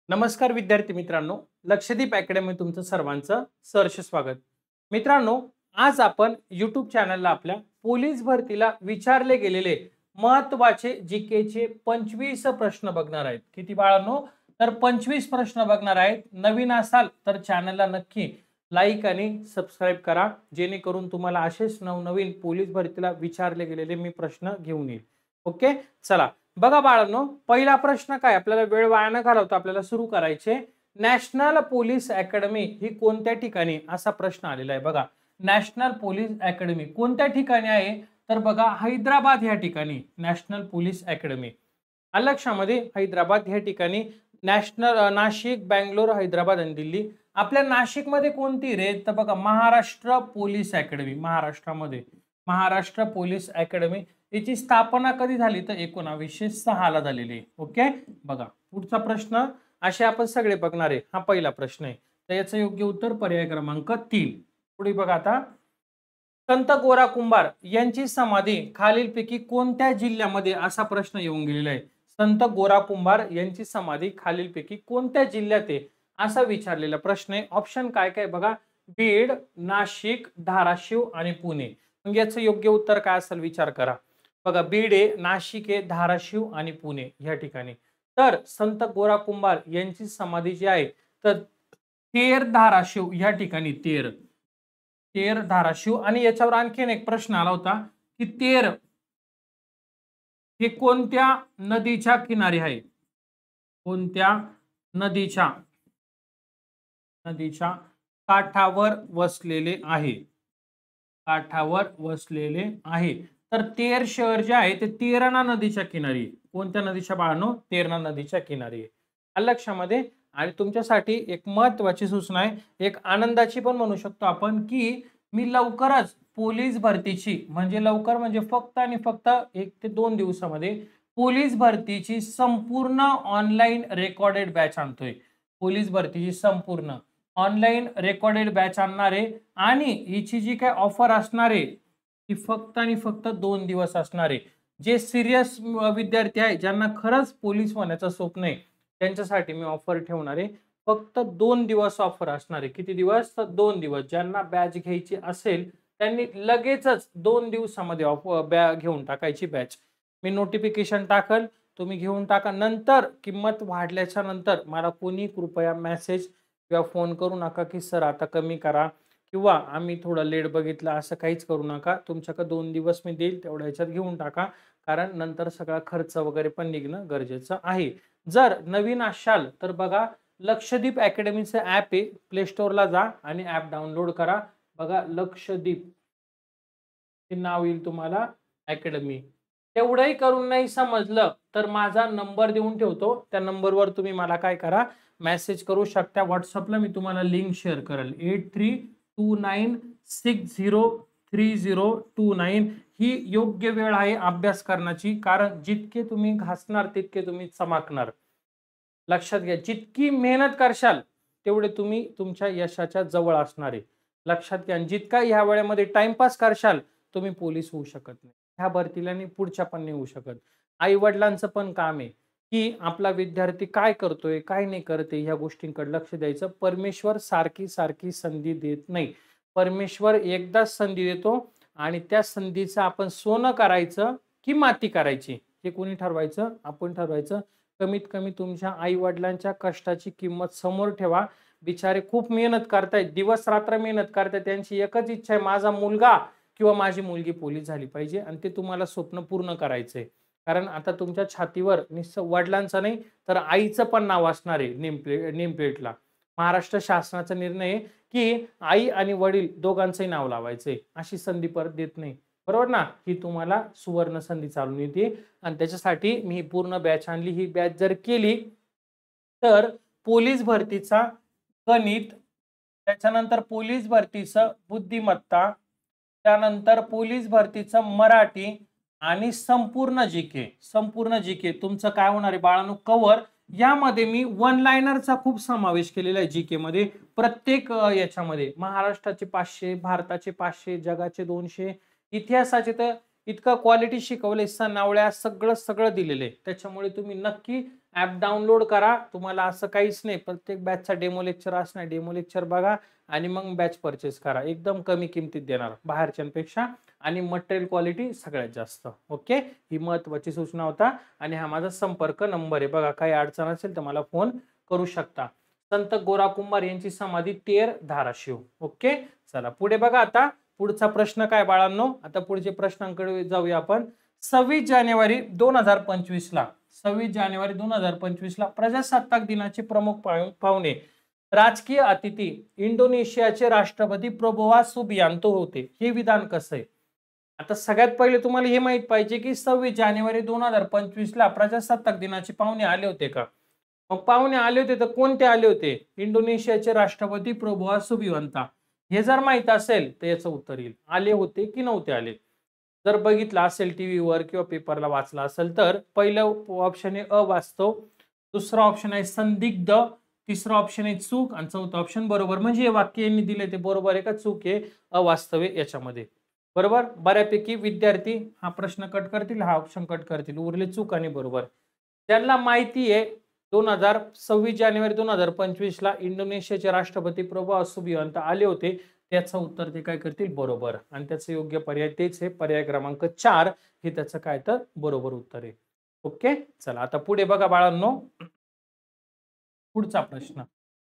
नमस्कार विद्यार्थी मित्रांनो, लक्षदीप अकॅडमी तुमचं सर्वांचं सहर्ष स्वागत. मित्रांनो, आज आपण YouTube चॅनलला आपल्या पोलीस भरतीला विचारले गेलेले महत्त्वाचे जीकेचे 25 प्रश्न बघणार आहेत. किती बाळांनो? तर 25 प्रश्न बघणार आहेत. नवीन असाल तर चॅनलला नक्की लाईक आणि सबस्क्राईब करा, जेणेकरून तुम्हाला असेच नवनवीन पोलीस भरतीला विचारले गेलेले मी प्रश्न घेऊन येईल. ओके, चला बघा बाळांनो, पहिला प्रश्न काय, आपल्याला वेळ वाया न घालवता आपल्याला सुरू करायचे. नॅशनल पोलीस अकॅडमी ही कोणत्या ठिकाणी, असा प्रश्न आलेला आहे. बघा, नॅशनल पोलीस अकॅडमी कोणत्या ठिकाणी आहे? तर बघा, हैदराबाद या ठिकाणी नॅशनल पोलीस अकॅडमी. लक्षामध्ये हैदराबाद या ठिकाणी नॅशनल नाशिक, बँगलोर, हैदराबाद आणि दिल्ली. आपल्या नाशिकमध्ये कोणती रे? तर बघा, महाराष्ट्र पोलीस अकॅडमी. महाराष्ट्रामध्ये महाराष्ट्र पोलीस अकॅडमी. याची स्थापना कधी झाली? तर 1906 ला झालेली आहे. ओके, बघा पुढचा प्रश्न असे आपण सगळे बघणार आहे. हा पहिला प्रश्न आहे, तर याचं योग्य उत्तर पर्याय क्रमांक 3. पुढे बघा, आता संत गोरा कुंभार यांची समाधी खालीलपैकी कोणत्या जिल्ह्यामध्ये, असा प्रश्न येऊन गेलेला आहे. संत गोरा कुंभार यांची समाधी खालीलपैकी कोणत्या जिल्ह्यात आहे, असा विचारलेला प्रश्न आहे. ऑप्शन काय काय बघा, बीड, नाशिक, धाराशिव आणि पुणे. मग याचं योग्य उत्तर काय असेल विचार करा. बघा, बीड आहे, नाशिक आहे, धाराशिव आणि पुणे या ठिकाणी. तर संत गोरा कुंभार यांची समाधी जी आहे तर तेर धाराशिव या ठिकाणी. तेर धाराशिव. आणि याच्यावर आणखीन एक प्रश्न आला होता की तेर हे कोणत्या नदीच्या किनारी आहे? कोणत्या नदीच्या काठावर वसलेले आहे? काठावर वसलेले आहे. तर तेर शहर जे आहे ते तेरणा नदीच्या किनारी. कोणत्या नदीच्या बाळांनो? तेरणा नदीच्या किनारी आहे. लक्षामध्ये. आणि तुमच्यासाठी एक महत्वाची सूचना आहे, एक आनंदाची पण म्हणू शकतो आपण, की मी लवकरच पोलीस भरतीची, म्हणजे लवकर म्हणजे फक्त आणि फक्त 1 ते 2 दिवसामध्ये पोलीस भरतीची संपूर्ण ऑनलाईन रेकॉर्डेड बॅच आणतोय. पोलीस भरतीची संपूर्ण ऑनलाईन रेकॉर्डेड बॅच आणणार आहे. आणि हिची जी काय ऑफर असणार आहे ती फक्त आणि फक्त 2 दिवस असणार आहे. जे सिरियस विद्यार्थी आहे, ज्यांना खरंच पोलीस होण्याचं स्वप्न आहे, त्यांच्यासाठी मी ऑफर ठेवणार आहे. फक्त 2 दिवस ऑफर असणार आहे. किती दिवस? तर 2 दिवस. ज्यांना बॅच घ्यायची असेल त्यांनी लगेचच 2 दिवसामध्ये घेऊन टाकायची बॅच. मी नोटिफिकेशन टाकल, तुम्ही घेऊन टाका. नंतर किंमत वाढल्याच्या नंतर मला कोणी कृपया मेसेज किंवा फोन करू नका की सर आता कमी करा किंवा आम्ही थोडं लेट बघितलं, असं काहीच करू नका. तुमच्याकडे 2 दिवस मी देईल, तेवढ्या ह्याच्यात घेऊन टाका, कारण नंतर सगळा खर्च वगैरे पण निघणं गरजेचं आहे. जर नवीन असाल तर बघा, लक्षदीप अकॅडमीचं ॲप आहे, प्ले स्टोअरला जा आणि ॲप डाउनलोड करा. बघा, लक्षदीप हे नाव येईल तुम्हाला अकॅडमी. तेवढंही करून नाही समजलं तर माझा नंबर देऊन ठेवतो, त्या नंबरवर तुम्ही मला काय करा, मेसेज करू शकता. व्हॉट्सअपला मी तुम्हाला लिंक शेअर करेल. 8329603029. ही योग्य वेळ आहे अभ्यास करण्याची, कारण जितके तुम्ही घासणार तितके तुम्ही चमकणार. लक्षात घ्या, जितकी मेहनत करशाल तेवढे तुम्ही तुमच्या यशाच्या जवळ असणार आहे. लक्षात घ्या. जितका ह्या वेळेमध्ये टाइमपास करशाल तुम्ही पोलीस होऊ शकत नाही. ह्या भरतीला आणि पुढच्या पण नाही होऊ शकत. आई वडिलांचं पण काम आहे की आपला विद्यार्थी काय करतोय, काय नाही करते, ह्या गोष्टींकडे लक्ष द्यायचं. परमेश्वर सारखी सारखी संधी देत नाही. परमेश्वर एकदाच संधी देतो आणि त्या संधीचं आपण सोनं करायचं की माती करायची, हे कोणी ठरवायचं? आपण ठरवायचं. कमीत कमी तुमच्या आई वडिलांच्या कष्टाची किंमत समोर ठेवा. बिचारे खूप मेहनत करतायत, दिवस रात्र मेहनत करतायत. त्यांची एकच इच्छा आहे, माझा मुलगा किंवा माझी मुलगी पोलीस झाली पाहिजे, आणि ते तुम्हाला स्वप्न पूर्ण करायचंय. कारण आता तुमच्या छातीवर नुसतं वडिलांचं नाही तर आईचं पण नाव असणार आहे नेमप्लेटला. महाराष्ट्र शासनाचा निर्णय आहे की आई आणि वडील दोघांचंही नाव लावायचंय. अशी संधी परत देत नाही, बरोबर ना? ही तुम्हाला सुवर्ण संधी चालून येते, आणि त्याच्यासाठी मी ही पूर्ण बॅच आणली. ही बॅच जर केली तर पोलीस भरतीचा गणित, त्याच्यानंतर पोलीस भरतीचं बुद्धिमत्ता, त्यानंतर पोलीस भरतीचं मराठी आणि संपूर्ण जीके तुमचं काय होणार आहे बाळांनो? कव्हर. यामध्ये मी वन लाइनरचा खूप समावेश केलेला आहे जीके मध्ये. प्रत्येक याच्यामध्ये महाराष्ट्राचे 500, भारताचे 500, जगाचे 200, इतिहासाचे तर इतकं क्वालिटी शिकवले, सनावळ्या सगळं दिलेले. त्याच्यामुळे तुम्ही नक्की ॲप डाउनलोड करा. तुम्हाला असं काहीच नाही, प्रत्येक बॅचचा डेमो लेक्चर असणार, डेमो लेक्चर बघा आणि मग बॅच परचेस करा. एकदम कमी किमतीत देणार बाहेरच्यांपेक्षा आणि मटेरियल क्वालिटी सगळ्यात जास्त. ओके, ही महत्त्वाची सूचना होता. आणि हा माझा संपर्क नंबर आहे बघा, काही अडचण असेल तर मला फोन करू शकता. संत गोरा कुंभार यांची समाधी तेर, धाराशिव. ओके, चला पुढे बघा. आता पुढचा प्रश्न काय बाळांनो, आता पुढचे प्रश्नांकडे जाऊया आपण. 26 जानेवारी 2025 ला 26 जानेवारी 2025 ला प्रजासत्ताक दिनाचे प्रमुख पाहुणे, राजकीय अतिथी इंडोनेशियाचे राष्ट्रपती प्रबोवा सुबियांतो होते. हे विधान कसं आहे? आता सगळ्यात पहिले तुम्हाला हे माहित पाहिजे की 26 जानेवारी 2025 ला प्रजासत्ताक दिनाचे पाहुणे आले होते का? मग पाहुणे आले होते तर कोणते आले होते? इंडोनेशियाचे राष्ट्रपती प्रबोवा सुबियांतो. हे जर माहित असेल तर याचं उत्तर येईल. आले होते की नव्हते आले? जर बघितलं असेल टीव्हीवर किंवा पेपरला वाचला असेल तर पहिलं ऑप्शन आहे अवास्तव, दुसरा ऑप्शन आहे संदिग्ध, तिसरा ऑप्शन आहे चूक आणि चौथा ऑप्शन बरोबर. म्हणजे हे वाक्य यांनी दिले ते बरोबर आहे का चूक आहे, अवास्तव आहे याच्यामध्ये. बरोबर, बऱ्यापैकी विद्यार्थी हा प्रश्न कट करतील, हा ऑप्शन कट करतील, उरले चूक आणि बरोबर. ज्यांना माहिती आहे 26 जानेवारी 2025 ला इंडोनेशियाचे राष्ट्रपती प्रबोवा सुबियांतो आले होते, त्याचं उत्तर ते काय करतील, बरोबर. आणि त्याचं योग्य पर्याय तेच आहे, पर्याय क्रमांक 4 हे त्याचं काय तर बरोबर उत्तर आहे. ओके, चला आता पुढे बघा बाळांनो. पुढचा प्रश्न,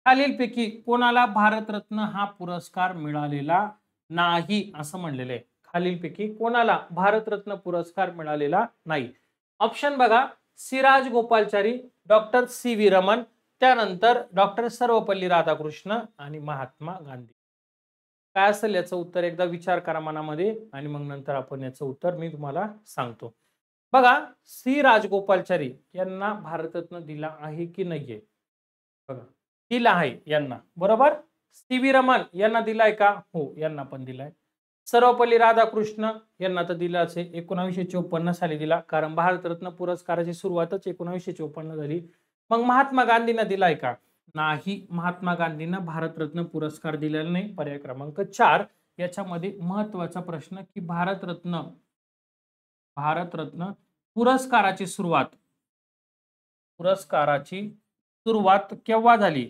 खालीलपैकी कोणाला भारतरत्न हा पुरस्कार मिळालेला नाही असं म्हणलेलं आहे? खालीलपैकी कोणाला भारतरत्न पुरस्कार मिळालेला नाही? ऑप्शन बघा, सिराज गोपालचारी, डॉक्टर सी.व्ही. रमन, त्यानंतर डॉक्टर सर्वपल्ली राधाकृष्ण आणि महात्मा गांधी. काय असेल याचं उत्तर? एकदा विचार करा मनामध्ये आणि मग नंतर आपण याचं उत्तर मी तुम्हाला सांगतो. बघा, सी राजगोपालचारी यांना भारतरत्न दिला आहे की नाहीये? बघा, दिला आहे यांना, बरोबर. सी.व्ही. रमन यांना दिलाय का? हो, यांना पण दिलाय. सर्वपल्ली राधाकृष्ण यांना तर दिलाच आहे, 1954 साली दिला, कारण भारतरत्न पुरस्काराची सुरुवातच 1954 झाली. मग महात्मा गांधींना दिलाय का? नाही, महात्मा गांधींना भारतरत्न पुरस्कार दिलेला नाही. पर्याय क्रमांक 4. याच्यामध्ये महत्वाचा प्रश्न की भारतरत्न पुरस्काराची सुरुवात केव्हा झाली?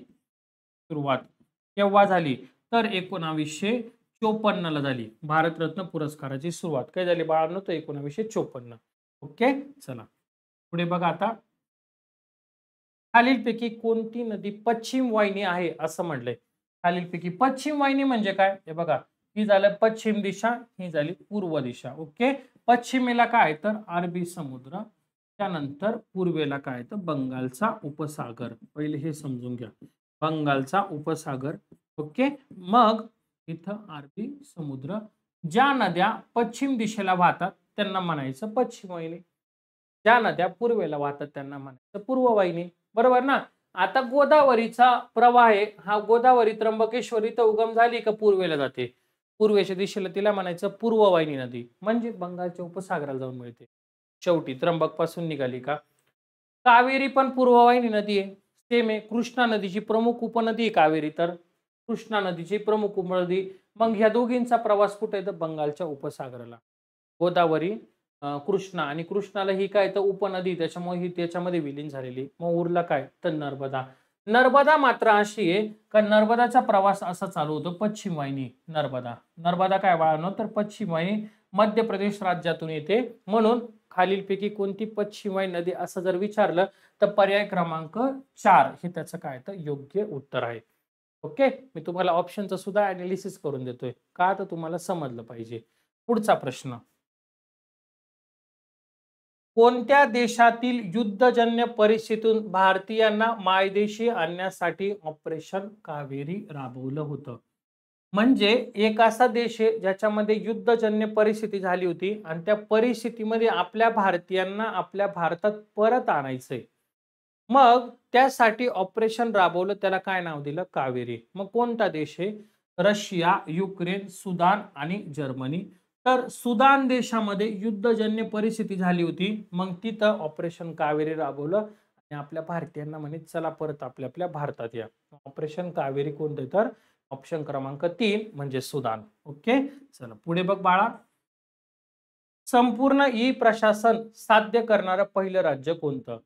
तर 1954 ला झाली. भारतरत्न पुरस्काराची सुरुवात काय झाली बाळांनो? तर 1954. ओके, चला पुढे बघा. आता खालीलपैकी कोणती नदी पश्चिम वाहिनी आहे असं म्हटलंय? खालीलपैकी पश्चिम वाहिनी म्हणजे काय? हे बघा, ही झालं पश्चिम दिशा, ही झाली पूर्व दिशा. ओके, पश्चिमेला काय तर अरबी समुद्र, त्यानंतर पूर्वेला काय तर बंगालचा उपसागर. पहिले हे समजून घ्या, बंगालचा उपसागर. ओके, मग इथं अरबी समुद्र. ज्या नद्या पश्चिम दिशेला वाहतात त्यांना म्हणायचं पश्चिम वाहिनी, ज्या नद्या पूर्वेला वाहतात त्यांना म्हणायचं पूर्व वाहिनी. बरोबर ना? आता गोदावरीचा प्रवाह आहे, हा गोदावरी त्र्यंबकेश्वरी तर उगम झाली का पूर्वेला जाते, पूर्वेच्या दिशेला, तिला म्हणायचं पूर्व वाहिनी नदी, म्हणजे बंगालच्या उपसागराला जाऊन मिळते. शेवटी त्र्यंबक पासून निघाली का. कावेरी पण पूर्ववाहिनी नदी आहे, सेम आहे. कृष्णा नदीची प्रमुख उपनदी आहे कावेरी, तर कृष्णा नदीची प्रमुख उपनदी. मग ह्या दोघींचा प्रवास कुठे आहे तर बंगालच्या उपसागराला. गोदावरी, कृष्णा, आणि कृष्णाला ही काय तर उपनदी, त्याच्यामुळे ही त्याच्यामध्ये विलीन झालेली. मग उरला काय तर नर्मदा. नर्मदा मात्र अशी आहे का नर्मदाचा प्रवास असा चालू होतो पश्चिम वाहिनी. नर्मदा काय बाळांनो तर पश्चिम वाहिनी मध्य प्रदेश राज्यातून येते. म्हणून खालीलपैकी कोणती पश्चिम वाहिनी नदी असं जर विचारलं तर पर्याय क्रमांक 4 हे त्याचं काय तर योग्य उत्तर आहे. ओके, मी तुम्हाला ऑप्शनचं सुद्धा अनालिसिस करून देतोय का तर तुम्हाला समजलं पाहिजे. पुढचा प्रश्न, कोणत्या देशातील युद्धजन्य परिस्थितीतून भारतीयांना मायदेशी आणण्यासाठी ऑपरेशन कावेरी राबवलं होतं? म्हणजे एक असा देश आहे ज्याच्यामध्ये युद्धजन्य परिस्थिती झाली होती आणि त्या परिस्थितीमध्ये आपल्या भारतीयांना आपल्या भारतात परत आणायचंय. मग त्यासाठी ऑपरेशन राबवलं, त्याला काय नाव दिलं? कावेरी. मग कोणता देश आहे? रशिया, युक्रेन, सुदान आणि जर्मनी. तर सुदान देशामध्ये युद्धजन्य परिस्थिती झाली होती, मग तिथं ऑपरेशन कावेरी राबवलं आणि आपल्या भारतीयांना म्हणे चला परत आपल्या आपल्या भारतात या. ऑपरेशन कावेरी कोणतं तर ऑप्शन क्रमांक 3 म्हणजे सुदान. ओके, चला पुढे बघ बाळा. संपूर्ण ई प्रशासन साध्य करणारं पहिलं राज्य कोणतं?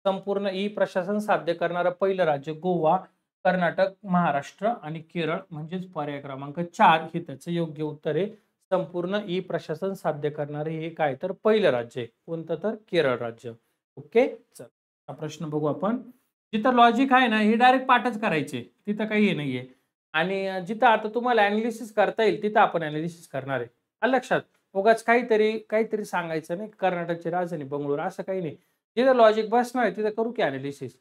संपूर्ण ई प्रशासन साध्य करणारं पहिलं राज्य गोवा, कर्नाटक, महाराष्ट्र आणि केरळ म्हणजेच पर्याय क्रमांक 4 हे त्याचं योग्य उत्तर आहे. संपूर्ण ई प्रशासन साध्य करणारे हे काय तर पहिलं राज्य आहे. कोणतं तर केरळ राज्य. ओके, चल हा प्रश्न बघू आपण. जिथं लॉजिक आहे ना हे डायरेक्ट पाठच करायचे, तिथं काही हे नाहीये. आणि जिथं आता तुम्हाला ॲनालिसिस करता येईल तिथं आपण ॲनालिसिस करणार आहे. आलं लक्षात? उगाच काहीतरी काहीतरी सांगायचं नाही. कर्नाटकची राजधानी बंगळुरू असं काही नाही. जिथं लॉजिक बसणार आहे तिथं करू की ॲनालिसिस.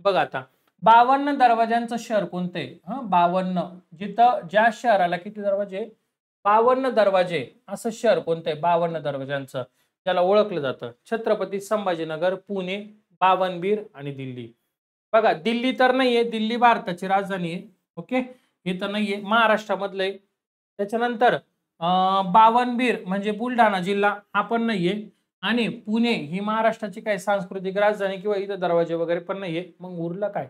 बघा आता 52 दरवाजांचं शहर कोणतं आहे? 52 जिथं ज्या शहराला किती दरवाजे? 52 दरवाजे असं शहर कोणतं आहे 52 दरवाजांचं त्याला ओळखलं जातं? छत्रपती संभाजीनगर, पुणे, बावनबीर आणि दिल्ली. बघा दिल्ली तर नाहीये, दिल्ली भारताची राजधानी आहे. ओके, हे तर नाहीये, महाराष्ट्रामधलं आहे. त्याच्यानंतर बावनबीर म्हणजे बुलढाणा जिल्हा हा पण नाहीये आणि पुणे ही महाराष्ट्राची काय सांस्कृतिक राजधानी किंवा इथं दरवाजे वगैरे पण नाहीये. मग उरलं काय?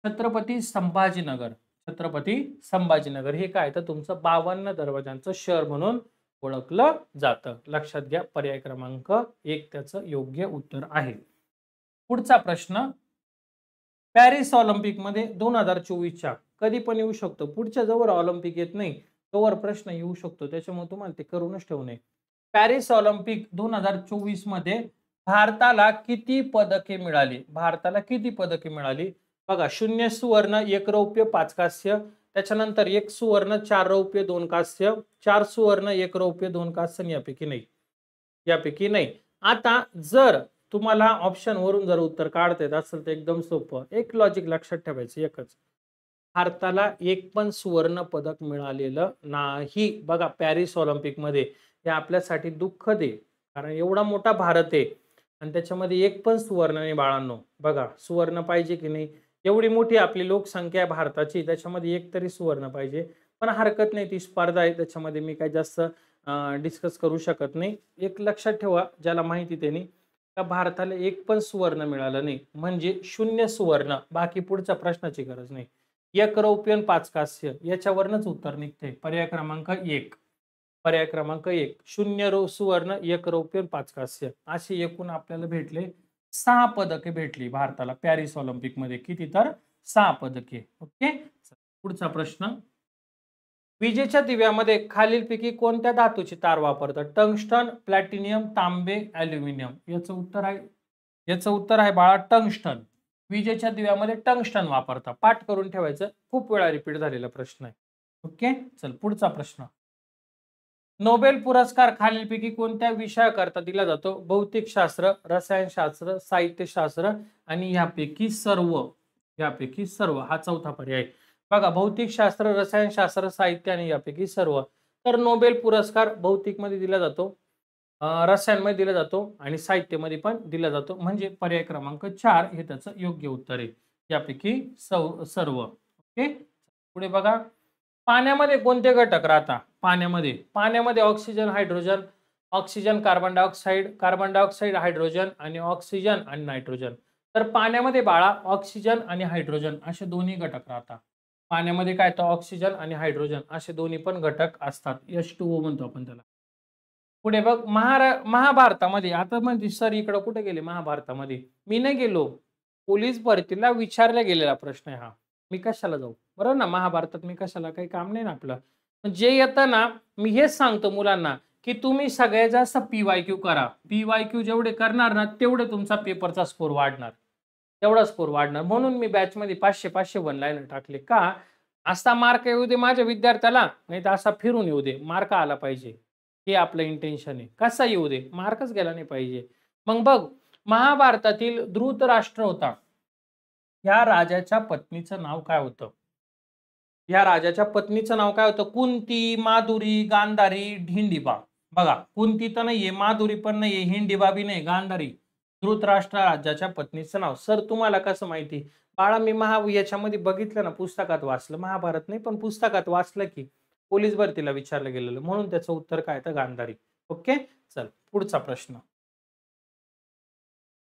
छत्रपती संभाजीनगर. छत्रपती संभाजीनगर हे काय तर तुमचं 52 दरवाजांचं शहर म्हणून ओळखलं जातं. लक्षात घ्या, पर्याय क्रमांक 1 त्याचं योग्य उत्तर आहे. पुढचा प्रश्न, पॅरिस ऑलिम्पिक मध्ये 2024च्या कधी पण येऊ शकतो. पुढच्या जवळ ऑलिम्पिक येत नाही तोवर प्रश्न येऊ शकतो, त्याच्यामुळे तुम्हाला ते करूनच ठेवू नये. पॅरिस ऑलिम्पिक 2024 मध्ये भारताला किती पदके मिळाली? भारताला किती पदके मिळाली? बघा 0 सुवर्ण, 1 रौप्य, 5 कांस्य. त्याच्यानंतर 1 सुवर्ण, 4 रौप्य, 2 कांस्य, 4 सुवर्ण, 1 रौप्य, 2 कांस्य आणि यापैकी नाही. यापैकी नाही. आता जर तुम्हाला ऑप्शन वरून जर उत्तर काढता येत असेल तर एकदम सोपं. एक लॉजिक लक्षात ठेवायचं एकच. भारताला एक पण सुवर्ण पदक मिळालेलं नाही. बघा पॅरिस ऑलिम्पिक मध्ये हे आपल्यासाठी दुःखद आहे. कारण एवढा मोठा भारत आहे आणि त्याच्यामध्ये एक पण सुवर्ण नाही बाळांनो. बघा सुवर्ण पाहिजे की नाही? एवढी मोठी आपली लोकसंख्या आहे भारताची, त्याच्यामध्ये एक तरी सुवर्ण पाहिजे. पण हरकत नाही, ती स्पर्धा आहे, त्याच्यामध्ये मी काही जास्त डिस्कस करू शकत नाही. एक लक्षात ठेवा ज्याला माहिती त्यांनी, का भारताला एक पण सुवर्ण मिळालं नाही म्हणजे 0 सुवर्ण. बाकी पुढच्या प्रश्नाची गरज नाही. 1 रौप्य आणि 5 कांस्य याच्यावरनच उत्तर निघते. पर्याय क्रमांक 1. पर्याय क्रमांक 1 0 सुवर्ण, 1 रौप्य आणि 5 कांस्य असे एकूण आपल्याला भेटले 6 पदके भेटली भारताला पॅरिस ऑलिम्पिक मध्ये. किती तर 6 पदके. ओके, पुढचा प्रश्न, विजेच्या दिव्यामध्ये खालीलपैकी कोणत्या धातूची तार वापरतात? टंगस्टन, प्लॅटिनियम, तांबे, ॲल्युमिनियम. याचं उत्तर आहे बाळा टंगस्टन. विजेच्या दिव्यामध्ये टंगस्टन वापरतात. पाठ करून ठेवायचं, खूप वेळा रिपीट झालेला प्रश्न आहे. ओके, चल पुढचा प्रश्न, नोबेल पुरस्कार खालीलपैकी कोणत्या विषयाकरता दिला जातो? भौतिकशास्त्र, रसायनशास्त्र, साहित्यशास्त्र आणि यापैकी सर्व. यापैकी सर्व हा चौथा पर्याय. बघा भौतिकशास्त्र, रसायनशास्त्र, साहित्य आणि यापैकी सर्व. तर नोबेल पुरस्कार भौतिक मध्ये दिला जातो, रसायनमध्ये दिला जातो आणि साहित्यामध्ये पण दिला जातो. म्हणजे पर्याय क्रमांक 4 हे त्याचं योग्य उत्तर आहे. यापैकी सर्व. ओके, पुढे बघा, पाण्यामध्ये कोणते घटक राहतात? पाण्यामध्ये oxygen, hydrogen, oxygen, carbon dioxide, hydrogen आणि ऑक्सिजन आणि नायट्रोजन. तर पाण्यामध्ये बाळा ऑक्सिजन आणि हायड्रोजन असे दोन्ही घटक राहतात. पाण्यामध्ये काय तर ऑक्सिजन आणि हायड्रोजन असे दोन्ही पण घटक असतात. H2O म्हणतो आपण त्याला. पुढे बघ, महाभारतामध्ये आता म्हणजे सर इकडं कुठे गेले महाभारतामध्ये? मी नाही गेलो. पोलीस भरतीला विचारला गेलेला प्रश्न आहे हा. मी कशाला जाऊ? बरोबर ना, महाभारतात मी कशाला, काही काम नाही ना आपलं. जे येतं ना, मी हेच सांगतो मुलांना की तुम्ही सगळ्यात जास्त PYQ करा. PYQ जेवढे करणार ना तेवढे तुमचा पेपरचा स्कोर वाढणार. तेवढा स्कोर वाढणार. म्हणून मी बॅचमध्ये 500 वन लाईन टाकले. का? असा मार्क येऊ दे माझ्या विद्यार्थ्याला, नाही तर असा फिरून येऊ दे, मार्क आला पाहिजे. हे आपलं इंटेन्शन आहे. कसा येऊ दे, मार्कच गेला नाही पाहिजे. मग बघ, महाभारतातील धृतराष्ट्र होता, या राजाच्या पत्नीचं नाव काय होतं? या राजाच्या पत्नीचं नाव काय होतं? कुंती, माधुरी, गांधारी, हिंडिबा. बघा कुंती तर नाहीये, माधुरी पण नाहीये, हिंडिबा बी नाही, गांधारी. धृतराष्ट्र राजाच्या पत्नीचं नाव. सर तुम्हाला कसं माहिती? बाळा मी याच्यामध्ये बघितलं ना, पुस्तकात वाचलं. महाभारत नाही पण पुस्तकात वाचलं की पोलीस भरतीला विचारलं गेलेलं, म्हणून त्याचं उत्तर काय तर गांधारी. ओके, चल पुढचा प्रश्न,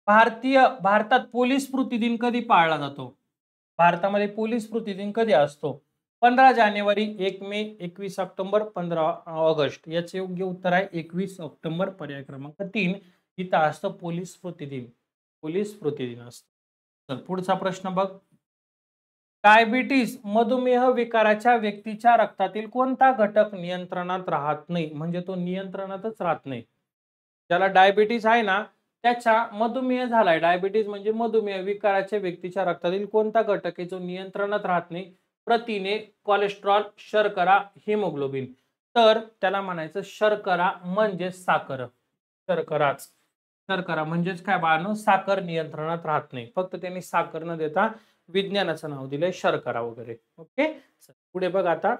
भारतात पोलीस स्मृती दिन कधी पाळला जातो? भारतामध्ये पोलीस स्मृती दिन कधी असतो? 15 जानेवारी, 1 मे, 21 ऑक्टोबर, 15 ऑगस्ट. याचे योग्य उत्तर आहे 21 ऑक्टोबर. पर्याय क्रमांक 3 इथं असतं पोलीस स्मृती दिन. पोलीस स्मृती दिन असतो. तर पुढचा प्रश्न बघ. डायबिटीज मधुमेह विकाराच्या व्यक्तीच्या रक्तातील कोणता घटक नियंत्रणात राहत नाही, म्हणजे तो नियंत्रणातच राहत नाही. ज्याला डायबिटीज आहे ना, त्याच्या मधुमेह झालाय. डायबिटीज म्हणजे मधुमेह विकाराच्या व्यक्तीच्या रक्तातील कोणता घटक आहे जो नियंत्रणात राहत नाही? प्रथिने, कोलेस्ट्रॉल, शर्करा, हिमोग्लोबिन. तर त्याला म्हणायचं शर्करा म्हणजे साखर. शर्कराच. शर्करा म्हणजेच काय बाळांनो? साखर नियंत्रणात राहत नाही. फक्त त्यांनी साखर न देता विज्ञानाचं नाव दिलंय शर्करा वगैरे. ओके. पुढे बघ आता.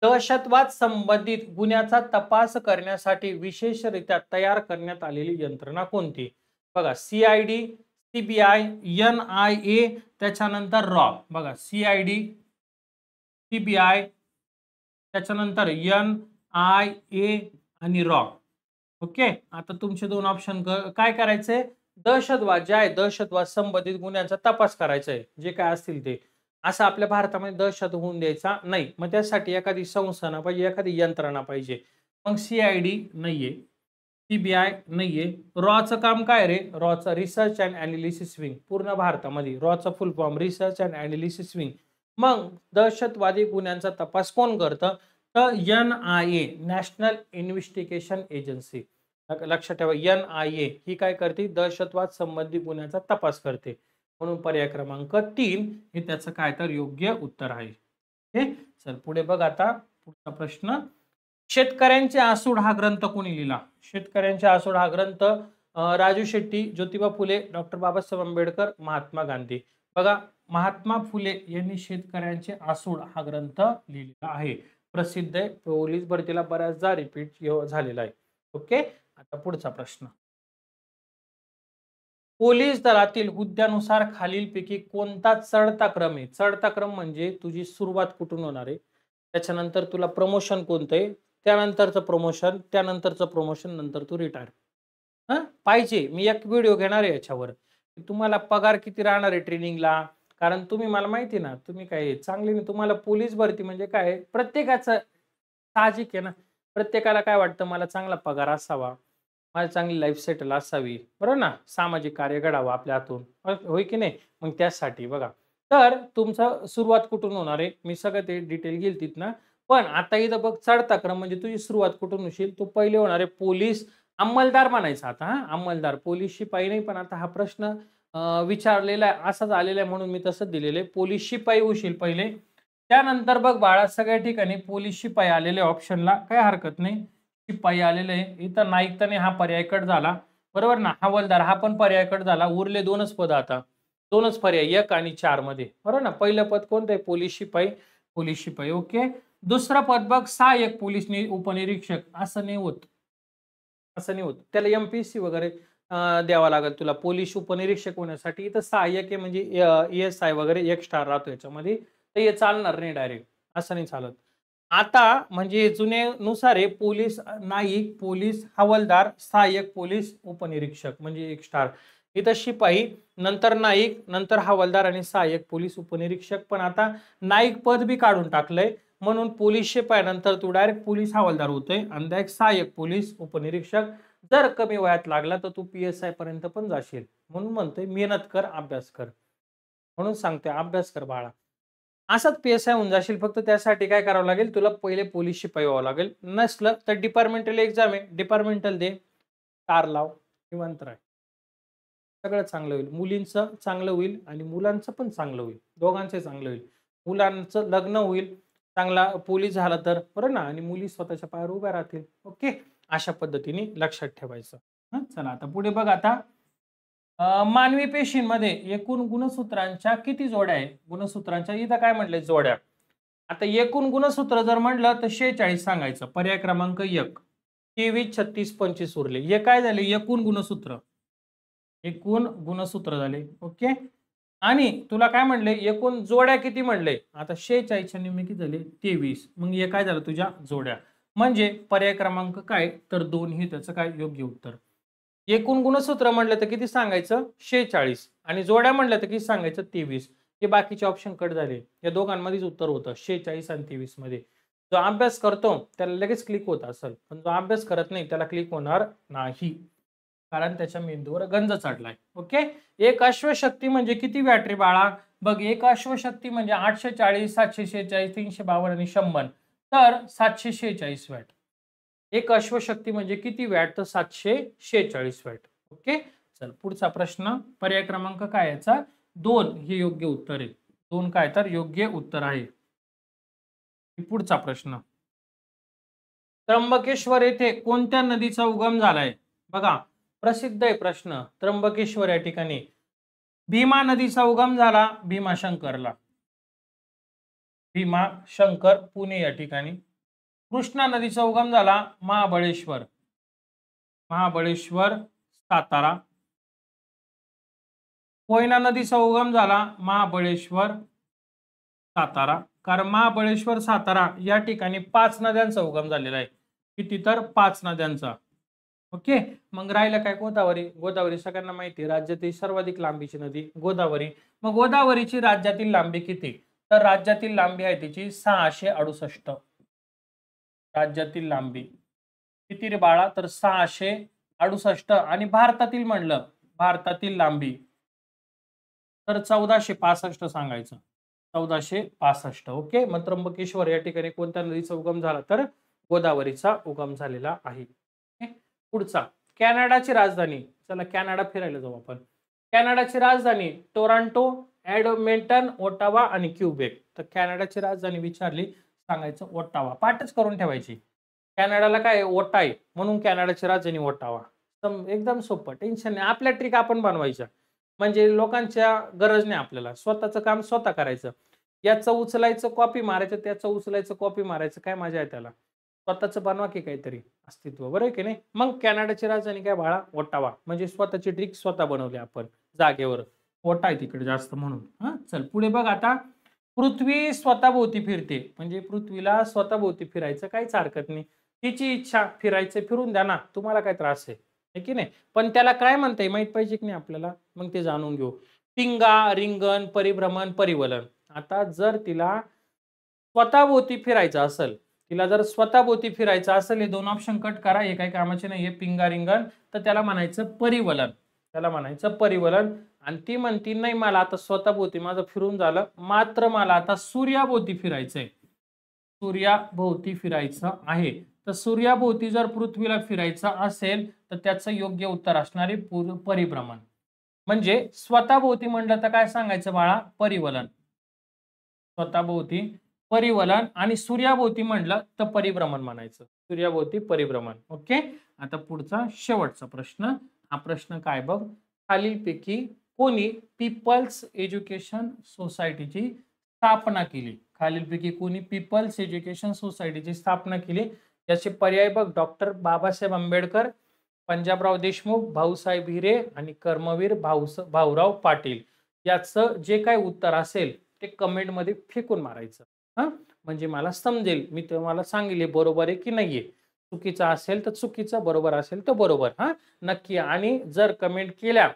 दहशतवाद संबंधित गुन्ह्याचा तपास करण्यासाठी विशेषरित्या तयार करण्यात आलेली यंत्रणा कोणती? बघा, सीआयडी, सीबीआय, एनआयए, त्याच्यानंतर रॉ. बघा, सीआयडी, सीबीआय, त्याच्यानंतर एनआयए आणि रॉ. ओके. आता तुमचे दोन ऑप्शन काय करायचंय? दहशतवाद जे आहे, दहशतवाद संबंधित गुन्ह्यांचा तपास करायचा आहे, जे काय असतील ते. असं आपल्या भारतामध्ये दहशत होऊन द्यायचा नाही. मग त्यासाठी एखादी संस्था पाहिजे, एखादी यंत्रणा पाहिजे. मग सीआयडी नाहीये, सीबीआय नाहीये. रॉचं काम काय रे? रॉचं रिसर्च अँड अनालिसिस विंग. पूर्ण भारतामध्ये रॉचा full form research and analysis wing. मग दहशतवादी गुन्ह्यांचा तपास कोण करतं? तर एनआयए, नॅशनल इन्व्हेस्टिगेशन एजन्सी. लक्षात ठेवा, एनआयए ही काय करते? दहशतवाद संबंधी गुन्ह्याचा तपास करते. म्हणून पर्याय क्रमांक 3 हे त्याचं काय तर योग्य उत्तर आहे. ओके. चल पुढे बघ आता. पुढचा प्रश्न. शेतकऱ्यांचे आसूड हा ग्रंथ कोणी लिहिला? शेतकऱ्यांचे आसूड हा ग्रंथ राजू शेट्टी, ज्योतिबा फुले, डॉक्टर बाबासाहेब आंबेडकर, महात्मा गांधी. बघा, महात्मा फुले यांनी शेतकऱ्यांचे आसूड हा ग्रंथ लिहिलेला आहे. प्रसिद्ध आहे. पोलीस भरतीला बऱ्याचदा रिपीट झालेला आहे. ओके. आता पुढचा प्रश्न. पोलीस दलातील हुद्द्यानुसार खालीलपैकी कोणता चढता क्रम आहे? चढता क्रम म्हणजे तुझी सुरुवात कुठून होणार आहे, त्याच्यानंतर तुला प्रमोशन कोणतं आहे, त्यानंतरचं प्रमोशन, त्यानंतरचं प्रमोशन, नंतर तू रिटायर. पाहिजे. मी एक व्हिडिओ घेणार आहे याच्यावर. तुम्हाला पगार किती राहणार आहे ट्रेनिंगला, कारण तुम्ही मला माहिती ना, तुम्ही काय चांगले नाही. तुम्हाला पोलीस भरती म्हणजे काय, प्रत्येकाचं साहजिक आहे ना. प्रत्येकाला काय वाटतं, मला चांगला पगार असावा, माझी चांगली लाईफ सेटल असावी, बरोबर ना, सामाजिक कार्य घडावं आपल्या हातून, होय की नाही? मग त्यासाठी बघा, तर तुमचं सुरुवात कुठून होणार आहे, मी सगळं ते डिटेल घेईल तिथनं. पण आता इथं बघ, चढता क्रम म्हणजे तुझी सुरुवात कुठून होशील, तू पहिले होणार आहे पोलीस अंमलदार म्हणायचा. आता अंमलदार, पोलीस शिपाई नाही. पण आता हा प्रश्न विचारलेला आहे, असाच आलेला आहे म्हणून मी तसंच दिलेलं आहे. पोलीस शिपाई होशील पहिले. त्यानंतर बघ बाळा, सगळ्या ठिकाणी पोलीस शिपाई आलेले ऑप्शनला, काय हरकत नाही. शिपाई आलेले आहे. इथं नाईक तर हा पर्याय कट झाला, बरोबर ना. हवालदार हा पण पर्याय कट झाला. उरले दोनच पद आता, दोनच पर्याय, 1 आणि 4 मध्ये, बरोबर ना. पहिलं पद कोणतं आहे? पोलीस शिपाई. पोलीस शिपाई. ओके. दुसरं पद बघ, सहाय्यक पोलीस उपनिरीक्षक. असं नाही होत, असं नाही होत. त्याला एमपीएससी वगैरे द्यावा लागेल तुला पोलीस उपनिरीक्षक होण्यासाठी. इथं सहाय्यक आहे म्हणजे ESI वगैरे 1 स्टार राहतो याच्यामध्ये, तर हे चालणार नाही डायरेक्ट, असं नाही चालत. आता म्हणजे जुन्यानुसार आहे पोलीस नाईक, पोलीस हवालदार, सहाय्यक पोलीस उपनिरीक्षक म्हणजे 1 स्टार. इथं शिपाई, नंतर नाईक, नंतर हवालदार आणि सहाय्यक पोलीस उपनिरीक्षक. पण आता नाईक पद बी काढून टाकलंय, म्हणून पोलीस शिपाई नंतर तू डायरेक्ट पोलीस हवालदार होतोय आणि डायरेक्ट सहाय्यक पोलीस उपनिरीक्षक. जर कमी वयात लागला तर तू PSI पर्यंत पण जाशील. म्हणून म्हणतोय मेहनत कर, अभ्यास कर. म्हणून सांगतोय अभ्यास कर बाळा. असंच PSI होऊन जाशील. फक्त त्यासाठी काय करावं लागेल, तुला पहिले पोलीस शिपाई व्हावं लागेल. नसलं तर डिपार्टमेंटल एक्झाम आहे, डिपार्टमेंटल दे, तार लाव, निवांत राह. सगळं चांगलं होईल. मुलींचं चांगलं होईल आणि मुलांचं पण चांगलं होईल. दोघांचं चांगलं होईल. मुलांचं लग्न होईल, चांगला पोलीस झाला तर, बरं ना. आणि मुली स्वतःच्या पायावर उभ्या राहतील. ओके. अशा पद्धतीने लक्षात ठेवायचं. चला आता पुढे बघ आता. मानवी पेशींमध्ये एकूण गुणसूत्रांच्या किती जोड्या आहेत? गुणसूत्रांच्या इथं काय म्हटलंय? जोड्या. आता एकूण गुणसूत्र जर म्हटलं तर 46 सांगायचं. पर्याय क्रमांक 1. 23, 36, 25 उरले. हे काय झाले? एकूण गुणसूत्र. एकूण गुणसूत्र झाले. ओके. आणि तुला काय म्हणले? एकूण जोड्या किती म्हणले? आता 46 निम्मे किती झाले? 23. मग हे काय झालं? तुझ्या जोड्या. म्हणजे पर्याय क्रमांक काय? तर 2 हे त्याचं काय योग्य उत्तर. एकूण गुणसूत्र म्हटलं तर किती सांगायचं? 46. आणि जोड्या म्हटलं तर किती सांगायचं? 23. हे बाकीचे ऑप्शन कट झाले. या दोघांमध्येच उत्तर होतं 46 आणि 23 मध्ये. जो अभ्यास करतो त्याला लगेच क्लिक होत असेल, पण जो अभ्यास करत नाही त्याला क्लिक होणार नाही. कारण त्याच्या मेंदूवर गंज चढलाय. ओके. एक अश्वशक्ती म्हणजे किती वॅट रे बाळा? बघ, एक अश्वशक्ती म्हणजे 840, 746, 352 आणि 100. तर 746 वॅट. एक अश्वशक्ती म्हणजे किती वॅट? तर 746 वॅट. ओके. चल पुढचा प्रश्न. पर्याय क्रमांक काय याचा? 2 हे योग्य उत्तर आहे. 2 काय तर योग्य उत्तर आहे. पुढचा प्रश्न. त्र्यंबकेश्वर येथे कोणत्या नदीचा उगम झालाय? बघा, प्रसिद्ध आहे प्रश्न. त्र्यंबकेश्वर या ठिकाणी भीमा नदीचा उगम झाला भीमाशंकरला. भीमाशंकर पुणे या ठिकाणी. कृष्णा नदीचा उगम झाला महाबळेश्वर. महाबळेश्वर सातारा. कोयना नदीचा उगम झाला महाबळेश्वर सातारा. कारण महाबळेश्वर सातारा या ठिकाणी 5 नद्यांचा उगम झालेला आहे. किती तर 5 नद्यांचा. ओके. मग राहिलं काय? गोदावरी. गोदावरी सगळ्यांना माहिती आहे, राज्यातील सर्वाधिक लांबीची नदी गोदावरी. मग गोदावरीची राज्यातील लांबी किती? तर राज्यातील लांबी आहे तिची 668. राज्यातील लांबी किती रे बाळा? तर 668. आणि भारतातील म्हणलं, भारतातील लांबी तर 1465 सांगायचं. 1465. ओके. मग त्र्यंबकेश्वर या ठिकाणी कोणत्या नदीचा उगम झाला? तर गोदावरीचा उगम झालेला आहे. पुढचा. कॅनडाची राजधानी. चला कॅनडा फिरायला जाऊ आपण. कॅनडाची राजधानी टोरंटो, एडमंटन, ओटावा आणि क्यूबेक. तर कॅनडाची राजधानी विचारली, सांगायचं ओटावा. पाठच करून ठेवायची. कॅनडाला काय ओटा आहे म्हणून कॅनडाची राजधानी ओटावा. एकदम सोपं, टेन्शन नाही. आपल्या ट्रिक आपण बनवायच्या, म्हणजे लोकांच्या गरज नाही आपल्याला. स्वतःचं काम स्वतः करायचं. याचं उचलायचं कॉपी मारायचं, त्याचं उचलायचं कॉपी मारायचं, काय मजा आहे त्याला. स्वतःचं बनवा की काहीतरी अस्तित्व. बरोबर आहे की नाही? मग कॅनडाची राजधानी काय बाळा? ओटावा. म्हणजे स्वतःची ट्रिक स्वतः बनवली आपण जागेवर. ओटा आहे तिकडे जास्त म्हणून. हा, चल पुढे बघ आता. पृथ्वी स्वतःभोवती फिरते, म्हणजे पृथ्वीला स्वतःभोवती फिरायचं काहीच हरकत नाही. तिची इच्छा फिरायचं, फिरून द्या ना, तुम्हाला काय त्रास आहे की नाही? पण त्याला काय म्हणताय माहित पाहिजे की नाही आपल्याला? मग ते जाणून घेऊ. पिंगा, रिंगण, परिभ्रमण, परिवलन. आता जर तिला स्वतःभोवती फिरायचं असेल, तिला जर स्वतःभोवती फिरायचं असेल, हे 2 ऑप्शन कट करा, हे काही कामाचे नाही. हे पिंगा रिंगण, तर त्याला म्हणायचं परिवलन. त्याला म्हणायचं परिवलन. आणि ती म्हणती नाही, मला आता स्वतःभोवती माझं फिरून झालं, मात्र मला आता सूर्याभोवती फिरायचंय. सूर्याभोवती फिरायचं आहे. तर सूर्याभोवती जर पृथ्वीला फिरायचं असेल तर त्याचं योग्य उत्तर असणारे परिभ्रमण. म्हणजे स्वतःभोवती म्हणलं तर काय सांगायचं बाळा? परिवलन. स्वतःभोवती परिवलन. आणि सूर्याभोवती म्हणलं तर परिभ्रमण म्हणायचं. सूर्याभोवती परिभ्रमण. ओके. आता पुढचा शेवटचा प्रश्न. हा प्रश्न काय बघ. खालीलपैकी कोणी पीपल्स एज्युकेशन सोसायटीची स्थापना केली? खालीलपैकी कोणी पीपल्स एज्युकेशन सोसायटीची स्थापना केली? याचे पर्याय बघ. डॉक्टर बाबासाहेब आंबेडकर, पंजाबराव देशमुख, भाऊसाहेब हिरे आणि कर्मवीर भाऊराव पाटील. याचं जे काय उत्तर असेल ते कमेंट मध्ये फेकून मारायचं. हा, म्हणजे मला समजेल, मी तुम्हाला सांगितले बरोबर आहे की नाहीये. चुकीचं असेल तर चुकीचं, बरोबर असेल तर बरोबर. हा, नक्की. आणि जर कमेंट केल्या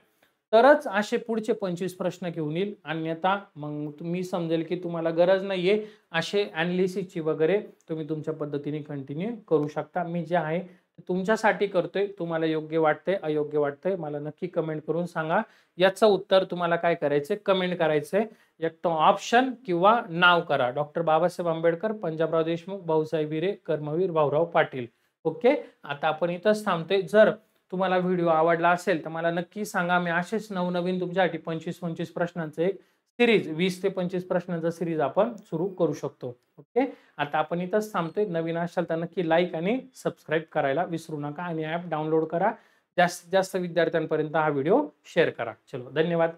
तरच असे पुढचे 25 प्रश्न घेऊन येईल. अन्यथा मग मी समजेल की तुम्हाला गरज नाहीये. असे अनालिसिसची वगैरे तुम्ही तुमच्या पद्धतीने कंटिन्यू करू शकता. मी जे आहे ते तुमच्यासाठी करतोय. तुम्हाला योग्य वाटतंय, अयोग्य वाटतंय, मला नक्की कमेंट करून सांगा. याचं उत्तर तुम्हाला काय करायचंय? कमेंट करायचंय. एक तो ऑप्शन किंवा नाव करा. डॉक्टर बाबासाहेब आंबेडकर, पंजाबराव देशमुख, भाऊसाहेब हिरे, कर्मवीर भाऊराव पाटील. ओके. आता आपण इथंच थांबतोय. जर तुम्हाला व्हिडिओ आवडला असेल तर मला नक्की सांगा. मी असेच नवनवीन तुमच्यासाठी 25-25 प्रश्नांचं एक सिरीज, 20 ते 25 प्रश्नांचा सिरीज आपण सुरू करू शकतो. ओके. आता आपण इथंच थांबतोय. नवीन असाल तर नक्की लाईक आणि सबस्क्राईब करायला विसरू नका. आणि ॲप डाउनलोड करा. जास्तीत जास्त विद्यार्थ्यांपर्यंत हा व्हिडिओ शेअर करा. चलो, धन्यवाद.